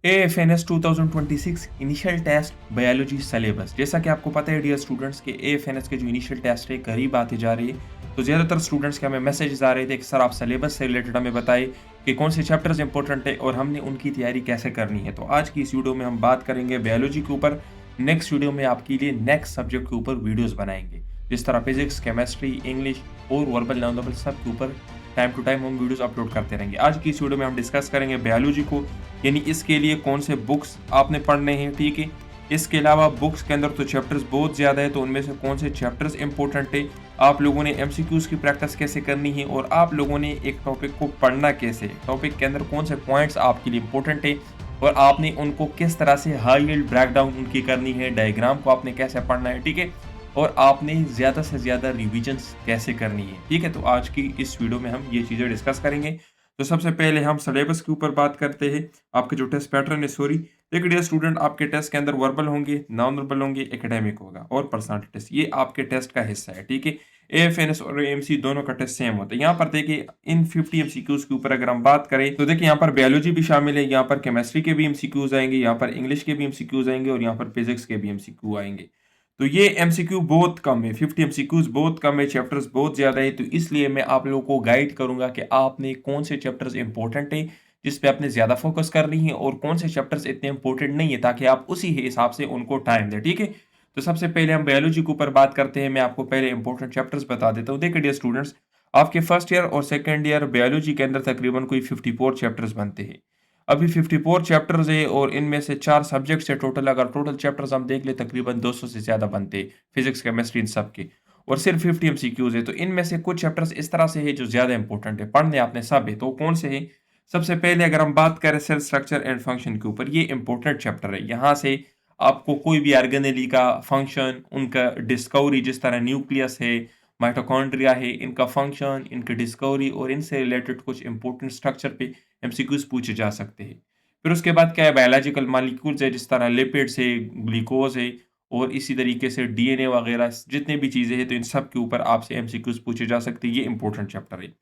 AFNS 2026 initial test biology syllabus. जैसा कि आपको पता है डियर स्टूडेंट्स के AFNS के जो इनिशियल टेस्ट है करीब आते जा रही है, तो ज़्यादातर स्टूडेंट्स के हमें मैसेजेस आ रहे थे कि सर आप सिलेबस से रिलेटेड हमें बताइए कि कौन से चैप्टर्स इंपॉर्टेंट है और हमने उनकी तैयारी कैसे करनी है। तो आज की इस वीडियो में हम बात करेंगे बायोलॉजी के ऊपर। नेक्स्ट वीडियो में आपके लिए नेक्स्ट सब्जेक्ट के ऊपर वीडियोस बनाएंगे, जिस तरह फिजिक्स, केमिस्ट्री, इंग्लिश और वर्बल नॉन वर्बल सब के ऊपर टाइम टू टाइम हम वीडियोस अपलोड करते रहेंगे। आज की इस वीडियो में हम डिस्कस करेंगे बायोलॉजी को, यानी इसके लिए कौन से बुक्स आपने पढ़ने हैं, ठीक है। इसके अलावा बुक्स के अंदर तो चैप्टर्स बहुत ज़्यादा है, तो उनमें से कौन से चैप्टर्स इंपॉर्टेंट है, आप लोगों ने एमसीक्यूज़ की प्रैक्टिस कैसे करनी है और आप लोगों ने एक टॉपिक को पढ़ना कैसे, टॉपिक के अंदर कौन से पॉइंट्स आपके लिए इंपॉर्टेंट है और आपने उनको किस तरह से हाई यील्ड ब्रेकडाउन उनकी करनी है, डायग्राम को आपने कैसे पढ़ना है, ठीक है, और आपने ज़्यादा से ज़्यादा रिविजन्स कैसे करनी है, ठीक है। तो आज की इस वीडियो में हम ये चीज़ें डिस्कस करेंगे। तो सबसे पहले हम सिलेबस के ऊपर बात करते हैं। आपके जो टेस्ट पैटर्न है, सॉरी देखिए डियर स्टूडेंट, आपके टेस्ट के अंदर वर्बल होंगे, नॉन वर्बल होंगे, एकेडमिक होगा और पर्सनालिटी टेस्ट, ये आपके टेस्ट का हिस्सा है, ठीक है। एएफएनएस और एएमसी दोनों का टेस्ट सेम होता है। यहाँ पर देखिए इन 50 एमसीक्यूज के ऊपर अगर हम बात करें तो देखिए यहाँ पर बायोलॉजी भी शामिल है, यहाँ पर केमिस्ट्री के भी एमसीक्यूज आएंगे, यहाँ पर इंग्लिश के भी एमसीक्यूज आएंगे और यहाँ पर फिजिक्स के भी एमसीक्यू आएंगे। तो ये एमसीक्यू बहुत कम है, 50 एमसीक्यूज बहुत कम है, चैप्टर्स बहुत ज़्यादा है। तो इसलिए मैं आप लोगों को गाइड करूंगा कि आपने कौन से चैप्टर्स इंपॉर्टेंट है जिस पे आपने ज़्यादा फोकस करनी है और कौन से चैप्टर्स इतने इंपॉर्टेंट नहीं है, ताकि आप उसी हिसाब से उनको टाइम दें, ठीक है। तो सबसे पहले हम बायोलॉजी के ऊपर बात करते हैं। मैं आपको पहले इंपॉर्टेंट चैप्टर्स बता देता हूँ। देखिए डियर स्टूडेंट्स, आपके फर्स्ट ईयर और सेकेंड ईयर बायोलॉजी के अंदर तकरीबन कोई 54 चैप्टर्स बनते हैं। अभी 54 चैप्टर्स है और इनमें से 4 सब्जेक्ट्स है टोटल। अगर टोटल चैप्टर्स हम देख ले तकरीबन 200 से ज़्यादा बनते हैं, फिजिक्स, केमिस्ट्री इन सब के, और सिर्फ 50 एमसीक्यूज है। तो इनमें से कुछ चैप्टर्स इस तरह से है जो ज़्यादा इंपॉर्टेंट है, पढ़ने आपने सब है। तो कौन से है? सबसे पहले अगर हम बात करें सेल स्ट्रक्चर एंड फंक्शन के ऊपर, ये इंपॉर्टेंट चैप्टर है। यहाँ से आपको कोई भी ऑर्गेनेली का फंक्शन, उनका डिस्कवरी, जिस तरह न्यूक्लियस है, माइटोकॉन्ड्रिया है, इनका फंक्शन, इनकी डिस्कवरी और इनसे रिलेटेड कुछ इंपॉर्टेंट स्ट्रक्चर पे एमसीक्यूज पूछे जा सकते हैं। फिर उसके बाद क्या है, बायोलॉजिकल मॉलिक्यूल्स है, जिस तरह लिपिड्स है, ग्लूकोज है और इसी तरीके से डीएनए वगैरह जितने भी चीज़ें हैं, तो इन सब के ऊपर आपसे एमसीक्यूज पूछे जा सकते हैं। ये इंपॉर्टेंट चैप्टर है।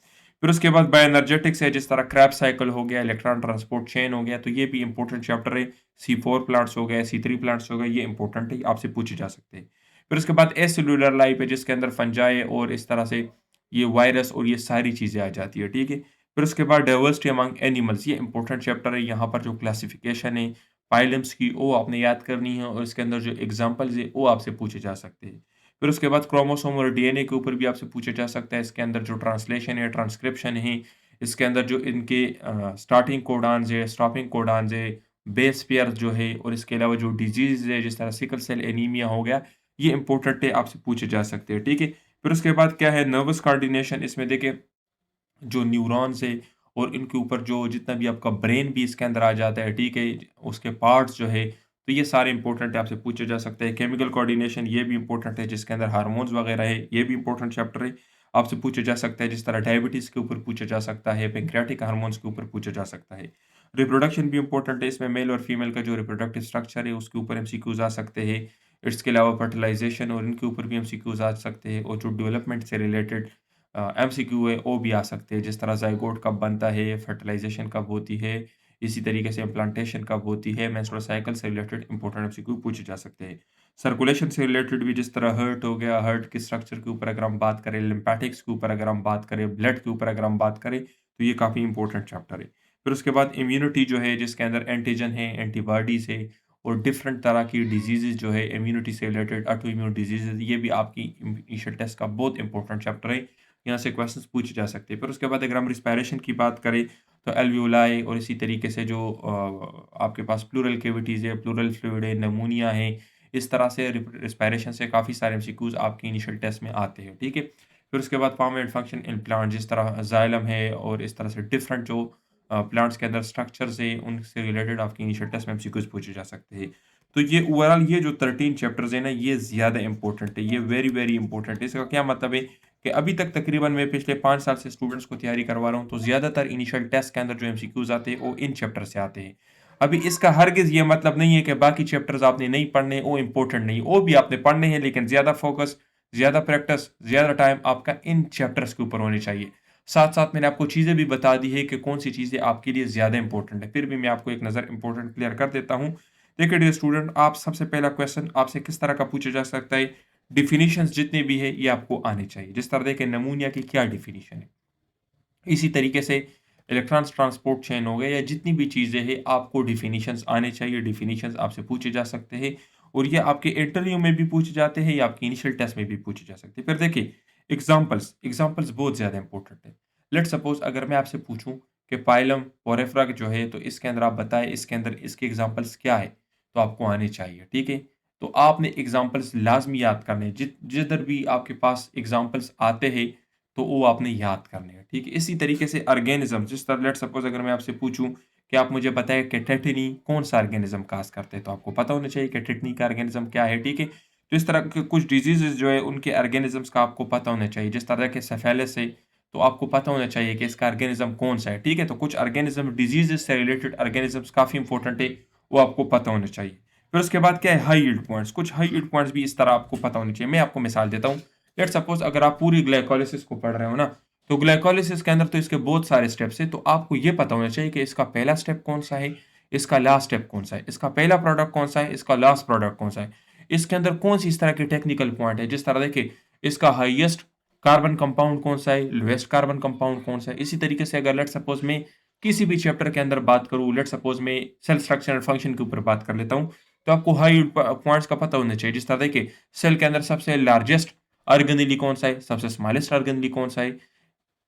फिर उसके बाद बायोएनर्जेटिक्स है, जिस तरह क्रैब्स साइकिल हो गया, इलेक्ट्रॉन ट्रांसपोर्ट चेन हो गया, तो ये भी इंपॉर्टेंट चैप्टर है। C4 प्लांट्स हो गए, C3 प्लांट्स हो गए, ये इंपॉर्टेंट है, आपसे पूछे जा सकते हैं। फिर उसके बाद एसेल्यूलर लाइफ है, जिसके अंदर फंजाई और इस तरह से ये वायरस और ये सारी चीज़ें आ जाती है, ठीक है। फिर उसके बाद डाइवर्सिटी अमंग एनिमल्स, ये इंपॉर्टेंट चैप्टर है। यहाँ पर जो क्लासिफिकेशन है फाइलम्स की, वो आपने याद करनी है और इसके अंदर जो एग्जांपल्स है वो आपसे पूछे जा सकते हैं। फिर उसके बाद क्रोमोसोम और डीएनए के ऊपर भी आपसे पूछा जा सकता है। इसके अंदर जो ट्रांसलेशन है, ट्रांसक्रिप्शन है, इसके अंदर जो इनके स्टार्टिंग कोडान्स है, स्टॉपिंग कोडान्स है, बेस पेयर जो है, और इसके अलावा जो डिजीज है जिस तरह सिकल सेल एनीमिया हो गया, ये इंपॉर्टेंट है, आपसे पूछे जा सकते हैं, ठीक है। फिर उसके बाद क्या है, नर्वस कोऑर्डिनेशन। इसमें देखिए जो न्यूरॉन्स है और इनके ऊपर जो जितना भी आपका ब्रेन भी इसके अंदर आ जाता है, ठीक है, उसके पार्ट्स जो है, तो ये सारे इंपॉर्टेंट है, आपसे पूछे जा सकते हैं। केमिकल कोऑर्डिनेशन, ये भी इंपॉर्टेंट है, जिसके अंदर हार्मोन्स वगैरह है, ये भी इंपॉर्टेंट चैप्टर है, आपसे पूछे जा सकता है। जिस तरह डायबिटीज़ के ऊपर पूछा जा सकता है, पैंक्रियाटिक हार्मोन्स के ऊपर पूछा जा सकता है। रिप्रोडक्शन भी इंपॉर्टेंट है, इसमें मेल और फीमेल का जो रिप्रोडक्टिव स्ट्रक्चर है उसके ऊपर एमसीक्यूज आ सकते हैं। इसके अलावा फर्टिलाइजेशन और इनके ऊपर भी एमसीक्यूज आ सकते हैं, और जो डेवलपमेंट से रिलेटेड एमसीक्यू है वो भी आ सकते हैं, जिस तरह ज़ाइगोट कब बनता है, फर्टिलाइजेशन कब होती है, इसी तरीके से इम्प्लांटेशन कब होती है, मेंस्ट्रुअल साइकिल से रिलेटेड इंपॉर्टेंट एमसीक्यू पूछे जा सकते हैं। सर्कुलेशन से रिलेटेड भी, जिस तरह हार्ट हो गया, हार्ट के स्ट्रक्चर के ऊपर अगर हम बात करें, लिम्फेटिक्स के ऊपर अगर हम बात करें, ब्लड के ऊपर अगर हम बात करें, तो ये काफ़ी इंपॉर्टेंट चैप्टर है। फिर उसके बाद इम्यूनिटी जो है, जिसके अंदर एंटीजन है, एंटीबॉडीज़ है और डिफरेंट तरह की डिजीज़ेज़ जो है इम्यूनिटी से रिलेटेड, ऑटो इम्यून डिजीज़ेज़, ये भी आपकी इनिशियल टेस्ट का बहुत इंपॉर्टेंट चैप्टर है। यहाँ से क्वेश्चंस पूछे जा सकते हैं। फिर उसके बाद अगर हम रिस्पायरेशन की बात करें, तो एल्वियोलाई और इसी तरीके से जो आपके पास प्लूरल कैविटीज़ है, प्लूरल फ्लूइड है, निमोनिया है, इस तरह से रिस्पायरेशन से काफ़ी सारे एमसीक्यूज आपके इनिशियल टेस्ट में आते हैं, ठीक है। फिर उसके बाद form and function in plant, जिस तरह जाइलम है और इस तरह से डिफरेंट जो प्लांट्स के अंदर स्ट्रक्चर्स है, उनसे रिलेटेड आपके इनिशियल टेस्ट में एमसीक्यूज पूछे जा सकते हैं। तो ये ओवरऑल ये जो 13 चैप्टर्स है ना, ये ज़्यादा इंपॉर्टेंट है, ये वेरी वेरी इंपॉर्टेंट है। इसका क्या मतलब है कि अभी तक तकरीबन मैं पिछले 5 साल से स्टूडेंट्स को तैयारी करवा रहा हूँ, तो ज़्यादातर इनिशियल टेस्ट के अंदर जो एमसीक्यूज़ आते हैं, वो इन चैप्टर से आते हैं। अभी इसका हरगिज़ ये मतलब नहीं है कि बाकी चैप्टर्स आपने नहीं पढ़ने, वो इम्पोर्टेंट नहीं, वो भी आपने पढ़ने हैं, लेकिन ज़्यादा फोकस, ज़्यादा प्रैक्टिस, ज़्यादा टाइम आपका इन चैप्टर्स के ऊपर होनी चाहिए। साथ साथ मैंने आपको चीज़ें भी बता दी है कि कौन सी चीज़ें आपके लिए ज़्यादा इंपॉर्टेंट है। फिर भी मैं आपको एक नज़र इंपॉर्टेंट क्लियर कर देता हूँ। देखिए डियर स्टूडेंट, आप सबसे पहला क्वेश्चन आपसे किस तरह का पूछा जा सकता है, डिफिनीशंस जितने भी है ये आपको आने चाहिए। जिस तरह देखिए नमूनिया की क्या डिफिनीशन है, इसी तरीके से इलेक्ट्रॉन्स ट्रांसपोर्ट चेन हो गए या जितनी भी चीज़ें हैं आपको डिफिनीशंस आने चाहिए। डिफिनीशंस आपसे पूछे जा सकते हैं और ये आपके इंटरव्यू में भी पूछे जाते हैं या आपके इनिशियल टेस्ट में भी पूछे जा सकते हैं। फिर देखिए एग्जांपल्स, एग्जांपल्स बहुत ज़्यादा इंपॉर्टेंट है। लेट्स सपोज अगर मैं आपसे पूछूं कि पाइलम पोरेफ्रग जो है तो इसके अंदर आप बताएं इसके अंदर इसके एग्जांपल्स क्या है, तो आपको आने चाहिए। ठीक है, तो आपने एग्जांपल्स लाजमी याद करने हैं। जिधर भी आपके पास एग्जांपल्स आते हैं तो वो आपने याद करने हैं। ठीक है, इसी तरीके से ऑर्गेनिज्म, जिस तरह लेट्स सपोज अगर मैं आपसे पूछूं कि आप मुझे बताएं कि टेटनी कौन सा ऑर्गेनिज्म काज करते हैं, तो आपको पता होना चाहिए कि टेटनी का ऑर्गेनिज्म क्या है। ठीक है, तो इस तरह के कुछ डिजीजेस जो है उनके ऑर्गेनिजम्स का आपको पता होना चाहिए। जिस तरह के सेफेलिस है तो आपको पता होना चाहिए कि इसका ऑर्गेनिज्म कौन सा है। ठीक है, तो कुछ ऑर्गेनिज्म डिजीजेस से रिलेटेड ऑर्गेनिजम्स काफी इंपॉर्टेंट है, वो आपको पता होना चाहिए। फिर उसके बाद क्या है, हाई यील्ड पॉइंट्स। कुछ हाई यील्ड पॉइंट्स भी इस तरह आपको पता होने चाहिए। मैं आपको मिसाल देता हूँ। लेट सपोज अगर आप पूरी ग्लाइकोलिसिस को पढ़ रहे हो ना, तो ग्लाइकोलिसिस के अंदर तो इसके बहुत सारे स्टेप्स है, तो आपको ये पता होना चाहिए कि इसका पहला स्टेप कौन सा है, इसका लास्ट स्टेप कौन सा है, इसका पहला प्रोडक्ट कौन सा है, इसका लास्ट प्रोडक्ट कौन सा है, इसके अंदर कौन सी इस तरह के टेक्निकल पॉइंट है। जिस तरह देखिए इसका हाईएस्ट कार्बन कंपाउंड कौन सा है, लोएस्ट कार्बन कंपाउंड कौन सा है। इसी तरीके से अगर लेट सपोज मैं किसी भी चैप्टर के अंदर बात करूं, लेट सपोज मैं सेल स्ट्रक्चर एंड फंक्शन के ऊपर बात कर लेता हूं, तो आपको हाई पॉइंट्स का पता होना चाहिए। जिस तरह देखिए सेल के अंदर सबसे लार्जेस्ट ऑर्गेनेली कौन सा है, सबसे स्मॉलेस्ट ऑर्गेनेली कौन सा है,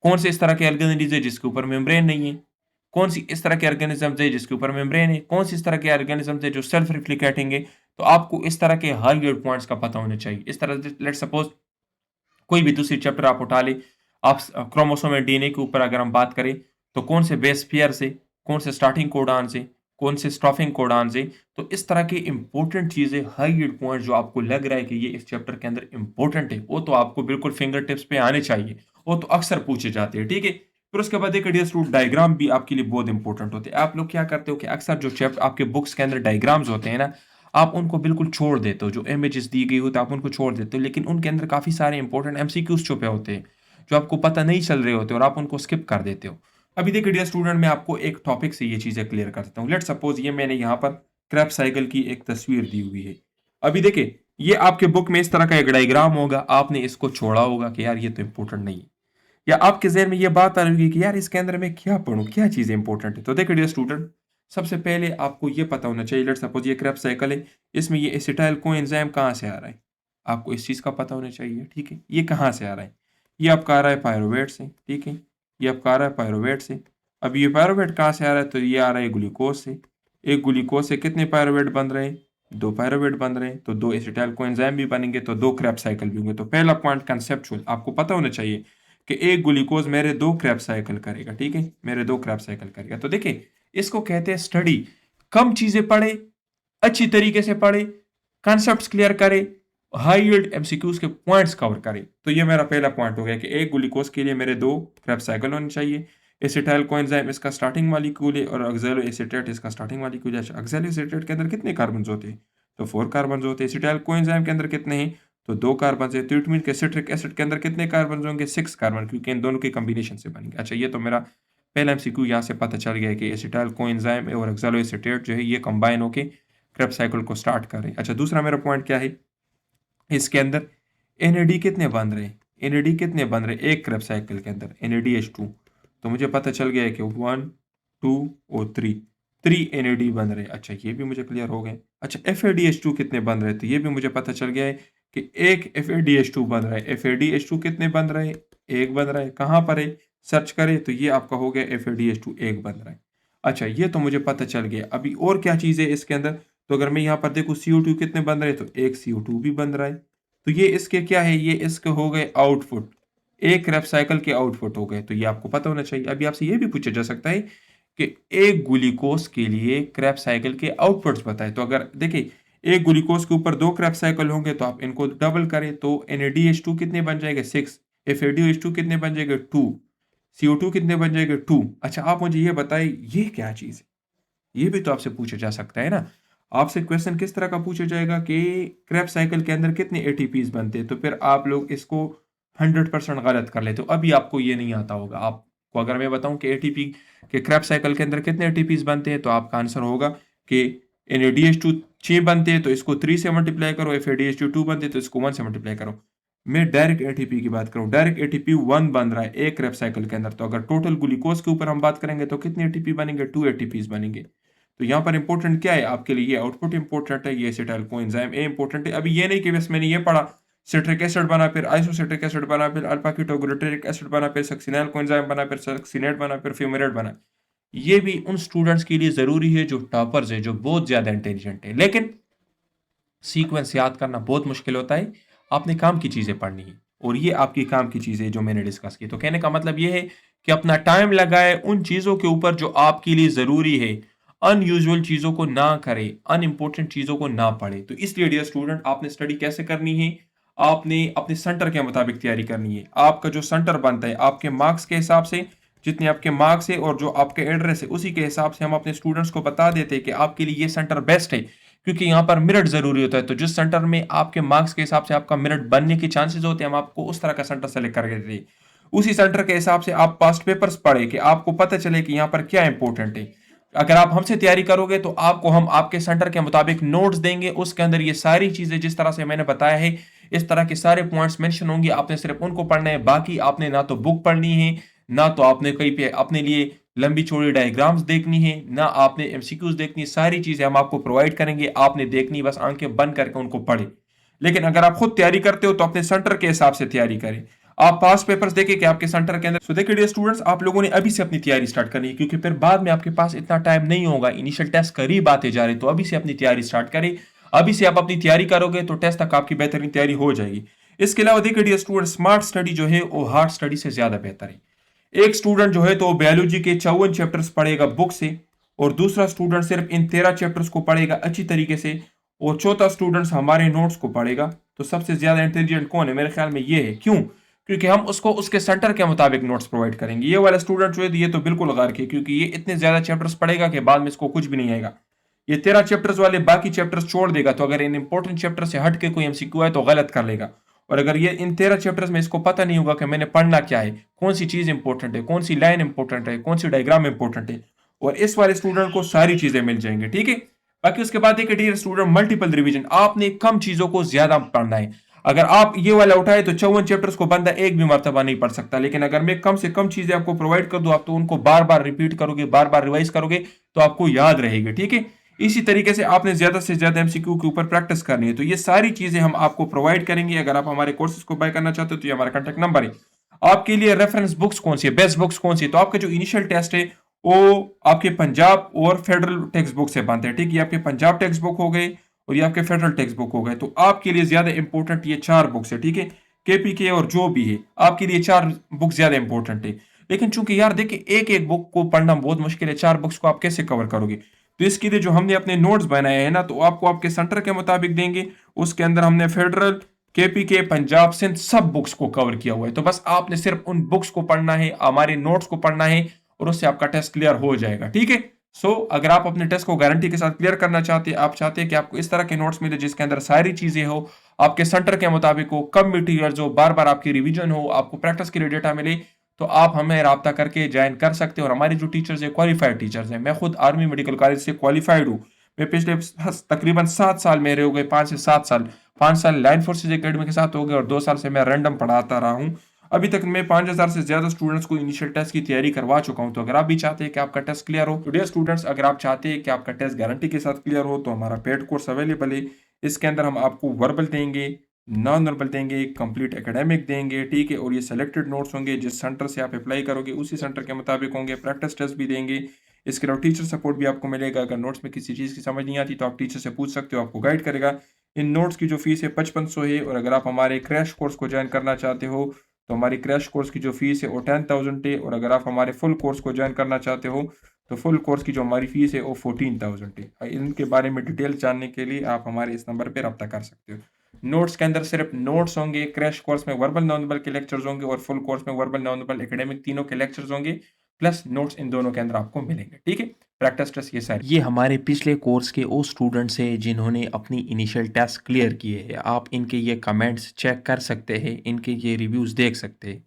कौन से इस तरह के ऑर्गेनेलीज है जिसके ऊपर मेम्ब्रेन नहीं है, कौन सी इस तरह के ऑर्गेनिजम्स है जिसके ऊपर मेम्ब्रेन है, कौन सी इस तरह के ऑर्गेनिजम्स है जो सेल्फ रिप्लिकेटिंग है। तो आपको इस तरह के हाई ग्रेड पॉइंट्स का पता होना चाहिए। इस तरह लेट सपोज कोई भी दूसरी चैप्टर आप उठा ले, आप क्रोमोसोम एंड डीएनए के ऊपर अगर हम बात करें, तो कौन से बेस पेयर से, कौन से स्टार्टिंग कोडॉन से, कौन से स्टॉपिंग कोडॉन से। तो इस तरह की इंपॉर्टेंट चीजें, हाई यील्ड पॉइंट जो आपको लग रहा है कि ये इस चैप्टर के अंदर इंपॉर्टेंट है, वो तो आपको बिल्कुल फिंगर टिप्स पे आने चाहिए। वो तो अक्सर पूछे जाते हैं। ठीक है, फिर उसके बाद एक डियर स्टूडेंट डायग्राम भी आपके लिए बहुत इंपॉर्टेंट होते हैं। आप लोग क्या करते हो कि अक्सर जो चैप्टर आपके बुक्स के अंदर डायग्राम्स होते हैं ना, आप उनको बिल्कुल छोड़ देते हो। जो इमेजेस दी गई होती है आप उनको छोड़ देते हो, लेकिन उनके अंदर काफ़ी सारे इंपॉर्टेंट एमसीक्यूज छुपे होते हैं जो आपको पता नहीं चल रहे होते और आप उनको स्किप कर देते हो। अभी देखिए डियर स्टूडेंट, मैं आपको एक टॉपिक से ये चीज़ें क्लियर कर देता हूँ। लेट सपोज ये मैंने यहाँ पर क्रैप साइकिल की एक तस्वीर दी हुई है। अभी देखिए ये आपके बुक में इस तरह का एक डायग्राम होगा, आपने इसको छोड़ा होगा कि यार ये तो इंपॉर्टेंट नहीं है, या आपके ज़हन में ये बात आ रही होगी कि यार इसके अंदर मैं क्या पढ़ूँ, क्या चीज़ इंपॉर्टेंट है। तो देखिए डियर स्टूडेंट, सबसे पहले आपको ये पता होना चाहिए, लेट्स सपोज ये क्रेब्स साइकिल है, इसमें ये एसिटाइल कोएंजाइम कहाँ से आ रहा है, आपको इस चीज़ का पता होना चाहिए। ठीक है, ये कहाँ से आ रहा है, ये आपका आ रहा है पायरुवेट से। ठीक है, ये आपका आ रहा है पायरुवेट से। अब ये पायरुवेट कहाँ से आ रहा है, तो ये आ रहा है ग्लूकोज से। एक ग्लूकोज से कितने पायरुवेट बन रहे हैं, दो पायरुवेट बन रहे हैं, तो दो एसिटाइल कोएंजाइम भी बनेंगे, तो दो क्रेब्स साइकिल भी होंगे। तो पहला पॉइंट कंसेप्चुअल आपको पता होना चाहिए कि एक ग्लूकोज मेरे दो क्रैप साइकिल करेगा। ठीक है, मेरे दो क्रैप साइकिल करेगा। तो देखिए इसको कहते हैं स्टडी। कम चीजें पढ़े, अच्छी तरीके से पढ़े, कॉन्सेप्ट्स क्लियर करे, हाई यील्ड एमसीक्यूज के पॉइंट्स कवर करे। तो ये मेरा पहला पॉइंट हो गया कि एक ग्लूकोज के लिए मेरे दो क्रैप साइकिल होने चाहिए। एसिटाइल कोएंजाइम इसका स्टार्टिंग मॉलिक्यूल है और ऑक्सैलो एसीटेट इसका स्टार्टिंग मॉलिक्यूल है। ऑक्सैलो एसीटेट के अंदर कितने कार्बन होते हैं, तो 4 कार्बन होते हैं। एसिटाइल कोएंजाइम के अंदर कितने हैं, तो 2 कार्बन है। तो इट मीन के सिट्रिक एसिड के अंदर कितने कार्बन होंगे, 6 कार्बन, क्योंकि इन दोनों के कॉम्बिनेशन से बनेंगे। अच्छा, ये तो मेरा पहला एमसीक्यू यहाँ से पता चल गया है कि एसिटाइल कोएंजाइम और ऑक्सैलो एसीटेट जो है ये कंबाइन होके क्रेब साइकिल को स्टार्ट कर रहे हैं। अच्छा, दूसरा मेरा पॉइंट क्या है, इसके अंदर एनएडी कितने बन रहे हैं, एनएडी कितने बन रहे हैं एक क्रेब साइकिल के अंदर, NADH2। तो मुझे पता चल गया है कि 1 2 और 3 एनएडी बन रहे हैं। अच्छा, ये भी मुझे क्लियर हो गए। अच्छा, FADH2 कितने बन रहे हैं, तो ये भी मुझे पता चल गया है कि एक FADH2 बन रहा है। FADH2 कितने बन रहे हैं, एक बन रहा है। कहाँ पर है, सर्च करें तो ये आपका हो गया FADH2 एक बन रहा है। अच्छा, ये तो मुझे पता चल गया। अभी और क्या चीज़ है इसके अंदर, तो अगर मैं यहाँ पर देखूँ CO2 कितने बन रहे हैं, तो एक CO2 भी बन रहा है। तो ये इसके क्या है, ये इसके हो गए आउटपुट, एक क्रेब साइकिल के आउटपुट हो गए। तो ये आपको पता होना चाहिए। अभी आपसे ये भी पूछा जा सकता है कि एक ग्लूकोज के लिए क्रेब साइकिल के आउटपुट्स बताएं। तो अगर देखिए एक ग्लूकोज के ऊपर दो क्रेब साइकिल होंगे तो आप इनको डबल करें तो NADH2 कितने बन जाएंगे, 6, FADH2 कितने बन जाएंगे, 2, CO2 कितने बन जाएंगे, 2। अच्छा, आप मुझे ये बताइए ये क्या चीज़ है, ये भी तो आपसे पूछा जा सकता है ना। आपसे क्वेश्चन किस तरह का पूछा जाएगा कि क्रैब साइकिल के अंदर कितने ATPs बनते हैं, तो फिर आप लोग इसको 100% गलत कर लेते हो, अभी आपको ये नहीं आता होगा। आपको अगर मैं बताऊं कि एटीपी के क्रैब साइकिल के अंदर कितने एटीपीज बनते हैं, तो आपका आंसर होगा कि NADH2 6 बनते हैं, तो इसको 3 से मल्टीप्लाई करो। FADH2 2 बनते हैं, तो इसको 1 से मल्टीप्लाई करो। मैं डायरेक्ट एटीपी की बात करूं, डायरेक्ट एटीपी 1 बन रहा है एक क्रैब साइकिल के अंदर। तो अगर टोटल ग्लूकोज के ऊपर हम बात करेंगे तो कितने एटीपी बनेंगे? 2 एटीपीज बनेंगे। तो यहाँ पर इंपॉर्टेंट क्या है आपके लिए? ये आउटपुट इंपॉर्टेंट है, ये एसिटाइल कोएंजाइम ए इंपॉर्टेंट है। अभी ये नहीं कि बस मैंने ये पढ़ा, सिट्रिक एसिड बना, फिर आइसोसिट्रिक एसिड बना, फिर अल्फा कीटोग्लूटारिक एसिड बना, फिर सक्सिनाइल कोएंजाइम बना, फिर सक्सिनेट बना, फिर फ्यूमेरेट बना। ये भी उन स्टूडेंट्स के लिए जरूरी है जो टॉपर्स है, जो बहुत ज्यादा इंटेलिजेंट है। लेकिन सीक्वेंस याद करना बहुत मुश्किल होता है। आपने काम की चीजें पढ़नी है, और ये आपकी काम की चीजें जो मैंने डिस्कस की। तो कहने का मतलब ये है कि अपना टाइम लगाए उन चीजों के ऊपर जो आपके लिए जरूरी है। अनयूजुअल चीजों को ना करें, अनइंपॉर्टेंट चीजों को ना पढ़े। तो इसलिए डियर स्टूडेंट, आपने स्टडी कैसे करनी है? आपने अपने सेंटर के मुताबिक तैयारी करनी है। आपका जो सेंटर बनता है आपके मार्क्स के हिसाब से, जितने आपके मार्क्स है और जो आपके एड्रेस है उसी के हिसाब से हम अपने स्टूडेंट्स को बता देते हैं कि आपके लिए ये सेंटर बेस्ट है, क्योंकि यहाँ पर मेरिट जरूरी होता है। तो जिस सेंटर में आपके मार्क्स के हिसाब से आपका मेरिट बनने के चांसेस होते हैं, हम आपको उस तरह का सेंटर सेलेक्ट करके देते हैं। उसी सेंटर के हिसाब से आप पास्ट पेपर्स पढ़े कि आपको पता चले कि यहाँ पर क्या इंपॉर्टेंट है। अगर आप हमसे तैयारी करोगे तो आपको हम आपके सेंटर के मुताबिक नोट्स देंगे, उसके अंदर ये सारी चीजें जिस तरह से मैंने बताया है, इस तरह के सारे पॉइंट्स मेंशन होंगे। आपने सिर्फ उनको पढ़ना है, बाकी आपने ना तो बुक पढ़नी है, ना तो आपने कहीं पे अपने लिए लंबी चौड़ी डायग्राम्स देखनी है, ना आपने एमसीक्यूज देखनी है। सारी चीजें हम आपको प्रोवाइड करेंगे, आपने देखनी, बस आंखें बंद करके उनको पढ़े। लेकिन अगर आप खुद तैयारी करते हो तो अपने सेंटर के हिसाब से तैयारी करें। आप पास्ट पेपर्स देखें कि आपके सेंटर के अंदर। सो देखिए डियर स्टूडेंट्स, आप लोगों ने अभी से अपनी तैयारी स्टार्ट करनी है, क्योंकि फिर बाद में आपके पास इतना टाइम नहीं होगा। इनिशियल टेस्ट करीब आते जा रहे, तो अभी से अपनी तैयारी स्टार्ट करें। अभी से आप अपनी तैयारी करोगे तो टेस्ट तक आपकी बेहतरीन तैयारी हो जाएगी। इसके अलावा देखिए डियर स्टूडेंट, स्मार्ट स्टडी जो है वो हार्ड स्टडी से ज्यादा बेहतर है। एक स्टूडेंट जो है तो बायोलॉजी के 54 चैप्टर्स पढ़ेगा बुक से, और दूसरा स्टूडेंट सिर्फ इन 13 चैप्टर्स को पढ़ेगा अच्छी तरीके से, और चौथा स्टूडेंट हमारे नोट्स को पढ़ेगा। तो सबसे ज्यादा इंटेलिजेंट कौन है? मेरे ख्याल में ये है। क्यों? क्योंकि हम उसको उसके सेंटर के मुताबिक नोट्स प्रोवाइड करेंगे। ये वाला स्टूडेंट जो है ये तो बिल्कुल गार है, क्योंकि ये इतने ज्यादा चैप्टर्स पढ़ेगा कि बाद में इसको कुछ भी नहीं आएगा। ये 13 चैप्टर्स वाले बाकी चैप्टर्स छोड़ देगा, तो अगर इन इंपॉर्टेंट चैप्टर से हट के कोई एमसीक्यू है तो गलत कर लेगा। और अगर ये इन 13 चैप्टर्स में इसको पता नहीं होगा कि मैंने पढ़ना क्या है, कौन सी चीज इंपॉर्टेंट है, कौन सी लाइन इंपॉर्टेंट है, कौन सी डायग्राम इंपॉर्टेंट है, और इस वाले स्टूडेंट को सारी चीजें मिल जाएंगी। ठीक है। बाकी उसके बाद एक डियर स्टूडेंट, मल्टीपल रिवीजन। आपने कम चीजों को ज्यादा पढ़ना है। अगर आप ये वाला उठाए तो 54 चैप्टर्स को बंदा एक भी मर्तबा नहीं पढ़ सकता, लेकिन अगर मैं कम से कम चीजें आपको प्रोवाइड कर दूं, आप तो उनको बार बार रिपीट करोगे, बार बार रिवाइज करोगे, तो आपको याद रहेगी। ठीक है। इसी तरीके से आपने ज्यादा से ज्यादा एमसीक्यू के ऊपर प्रैक्टिस करनी है। तो ये सारी चीजें हम आपको प्रोवाइड करेंगे। अगर आप हमारे कोर्सेज को बाय करना चाहते हो तो ये हमारा कॉन्टैक्ट नंबर है। आपके लिए रेफरेंस बुक्स कौन सी है, बेस्ट बुक्स कौन सी है? तो आपका जो इनिशियल टेस्ट है वो आपके पंजाब और फेडरल टेक्स्ट बुक से बनते हैं। ठीक है। ये आपके पंजाब टेक्स्ट बुक हो गए और ये आपके फेडरल टेक्स्ट बुक हो गए। तो आपके लिए ज्यादा इंपॉर्टेंट ये 4 बुक्स है। ठीक है। केपीके और जो भी है, आपके लिए 4 बुक ज्यादा इंपॉर्टेंट है। लेकिन चूंकि यार देखिए, एक एक बुक को पढ़ना बहुत मुश्किल है, 4 बुक्स को आप कैसे कवर करोगे? तो इसके लिए जो हमने अपने नोट्स बनाए हैं ना, तो आपको आपके सेंटर के मुताबिक देंगे। उसके अंदर हमने फेडरल, केपीके, पंजाब, सिंध सब बुक्स को कवर किया हुआ है। तो बस आपने सिर्फ उन बुक्स को पढ़ना है, हमारे नोट्स को पढ़ना है, और उससे आपका टेस्ट क्लियर हो जाएगा। ठीक है। सो अगर आप अपने टेस्ट को गारंटी के साथ क्लियर करना चाहते हैं, आप चाहते हैं कि आपको इस तरह के नोट्स मिले जिसके अंदर सारी चीजें हो, आपके सेंटर के मुताबिक हो, कम मटीरियल हो, बार बार आपकी रिवीजन हो, आपको प्रैक्टिस के लिए डेटा मिले, तो आप हमें राब्ता करके ज्वाइन कर सकते हैं। और हमारे जो टीचर्स हैं क्वालिफाइड टीचर्स हैं। मैं खुद आर्मी मेडिकल कॉलेज से क्वालिफाइड हूँ। मैं पिछले तकरीबन 7 साल मेरे हो गए, 5 से 7 साल। 5 साल लाइन फोर्सेज एकेडमी के साथ हो गए और 2 साल से मैं रैंडम पढ़ाता रहा हूँ। अभी तक मैं 5000 से ज्यादा स्टूडेंट्स को इनिशियल टेस्ट की तैयारी करवा चुका हूं। तो अगर आप भी चाहते हैं कि आपका टेस्ट क्लियर हो, तो डियर स्टूडेंट्स, अगर आप चाहते हैं कि आपका टेस्ट गारंटी के साथ क्लियर हो, तो हमारा पेड कोर्स अवेलेबल है। इसके अंदर हम आपको वर्बल देंगे, नॉन वर्बल देंगे, कंप्लीट एकेडमिक देंगे। ठीक है। और ये सेलेक्टेड नोट्स होंगे, जिस सेंटर से आप अप्लाई करोगे उसी सेंटर के मुताबिक होंगे। प्रैक्टिस टेस्ट भी देंगे। इसके अलावा टीचर सपोर्ट भी आपको मिलेगा। अगर नोट्स में किसी चीज़ की समझ नहीं आती तो आप टीचर से पूछ सकते हो, आपको गाइड करेगा। इन नोट्स की जो फीस है 5500 है। और अगर आप हमारे क्रैश कोर्स को ज्वाइन करना चाहते हो तो हमारी क्रैश कोर्स की जो फीस है वो 10,000 है। और अगर आप हमारे फुल कोर्स को ज्वाइन करना चाहते हो तो फुल कोर्स की जो हमारी फीस है वो 14,000 है। इनके बारे में डिटेल जानने के लिए आप हमारे इस नंबर पर रब्ता कर सकते हो। नोट्स के अंदर सिर्फ नोट्स होंगे, क्रैश कोर्स में वर्बल नॉन वर्बल के लेक्चर्स होंगे, और फुल कोर्स में वर्बल नॉन वर्बल एकेडमिक तीनों के लेक्चर्स होंगे। प्लस नोट्स इन दोनों के अंदर आपको मिलेंगे। ठीक है, प्रैक्टिस टेस्ट ये सारे ये हमारे पिछले कोर्स के वो स्टूडेंट्स हैं जिन्होंने अपनी इनिशियल टेस्ट क्लियर किए हैं। आप इनके ये कमेंट्स चेक कर सकते हैं, इनके ये रिव्यूज़ देख सकते हैं।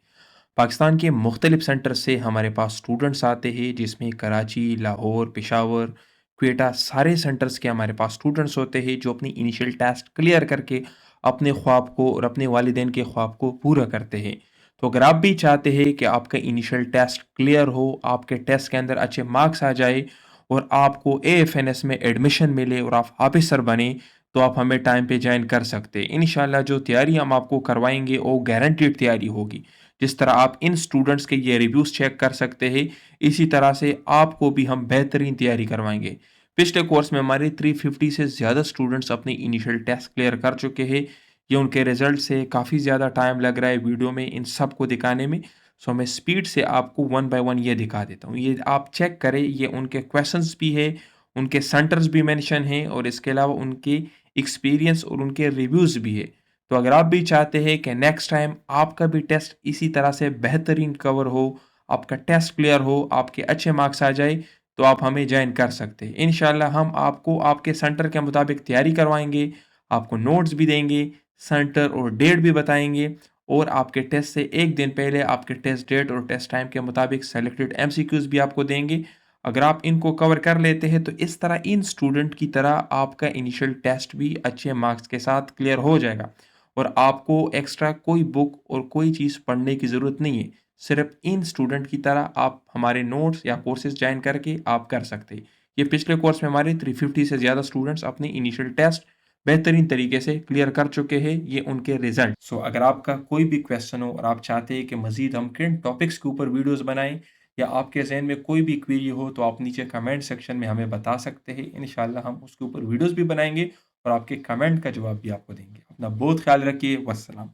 पाकिस्तान के मुख्तलिफ सेंटर से हमारे पास स्टूडेंट्स आते हैं, जिसमें कराची, लाहौर, पेशावर, क्वेटा सारे सेंटर्स के हमारे पास स्टूडेंट्स होते हैं जो अपनी इनिशियल टेस्ट क्लियर करके अपने ख्वाब को और अपने वालिदैन के ख्वाब को पूरा करते हैं। तो अगर आप भी चाहते हैं कि आपका इनिशियल टेस्ट क्लियर हो, आपके टेस्ट के अंदर अच्छे मार्क्स आ जाए और आपको एएफएनएस में एडमिशन मिले और आप ऑफिसर बने, तो आप हमें टाइम पे ज्वाइन कर सकते हैं। इंशाल्लाह जो तैयारी हम आपको करवाएंगे वो गारंटीड तैयारी होगी। जिस तरह आप इन स्टूडेंट्स के ये रिव्यूज़ चेक कर सकते हैं, इसी तरह से आपको भी हम बेहतरीन तैयारी करवाएंगे। पिछले कोर्स में हमारे 350 से ज़्यादा स्टूडेंट्स अपनी इनिशियल टेस्ट क्लियर कर चुके हैं। ये उनके रिजल्ट से काफ़ी ज़्यादा टाइम लग रहा है वीडियो में इन सब को दिखाने में। सो मैं स्पीड से आपको वन बाय वन ये दिखा देता हूँ। ये आप चेक करें, ये उनके क्वेश्चंस भी है, उनके सेंटर्स भी मेंशन हैं और इसके अलावा उनके एक्सपीरियंस और उनके रिव्यूज़ भी है। तो अगर आप भी चाहते हैं कि नेक्स्ट टाइम आपका भी टेस्ट इसी तरह से बेहतरीन कवर हो, आपका टेस्ट क्लियर हो, आपके अच्छे मार्क्स आ जाए, तो आप हमें ज्वाइन कर सकते हैं। इंशाल्लाह हम आपको आपके सेंटर के मुताबिक तैयारी करवाएंगे, आपको नोट्स भी देंगे, सेंटर और डेट भी बताएंगे और आपके टेस्ट से एक दिन पहले आपके टेस्ट डेट और टेस्ट टाइम के मुताबिक सेलेक्टेड एमसीक्यूज भी आपको देंगे। अगर आप इनको कवर कर लेते हैं तो इस तरह इन स्टूडेंट की तरह आपका इनिशियल टेस्ट भी अच्छे मार्क्स के साथ क्लियर हो जाएगा और आपको एक्स्ट्रा कोई बुक और कोई चीज़ पढ़ने की ज़रूरत नहीं है। सिर्फ इन स्टूडेंट की तरह आप हमारे नोट्स या कोर्सेज ज्वाइन करके आप कर सकते हैं। ये पिछले कोर्स में हमारे 350 से ज़्यादा स्टूडेंट्स अपनी इनिशियल टेस्ट बेहतरीन तरीके से क्लियर कर चुके हैं। ये उनके रिजल्ट। अगर आपका कोई भी क्वेश्चन हो और आप चाहते हैं कि मज़ीद हम किन टॉपिक्स के ऊपर वीडियोज़ बनाएं या आपके ज़हन में कोई भी क्वेरी हो, तो आप नीचे कमेंट सेक्शन में हमें बता सकते हैं। इंशाल्लाह हम उसके ऊपर वीडियोज़ भी बनाएंगे और आपके कमेंट का जवाब भी आपको देंगे। अपना बहुत ख्याल रखिए। वस्सलाम।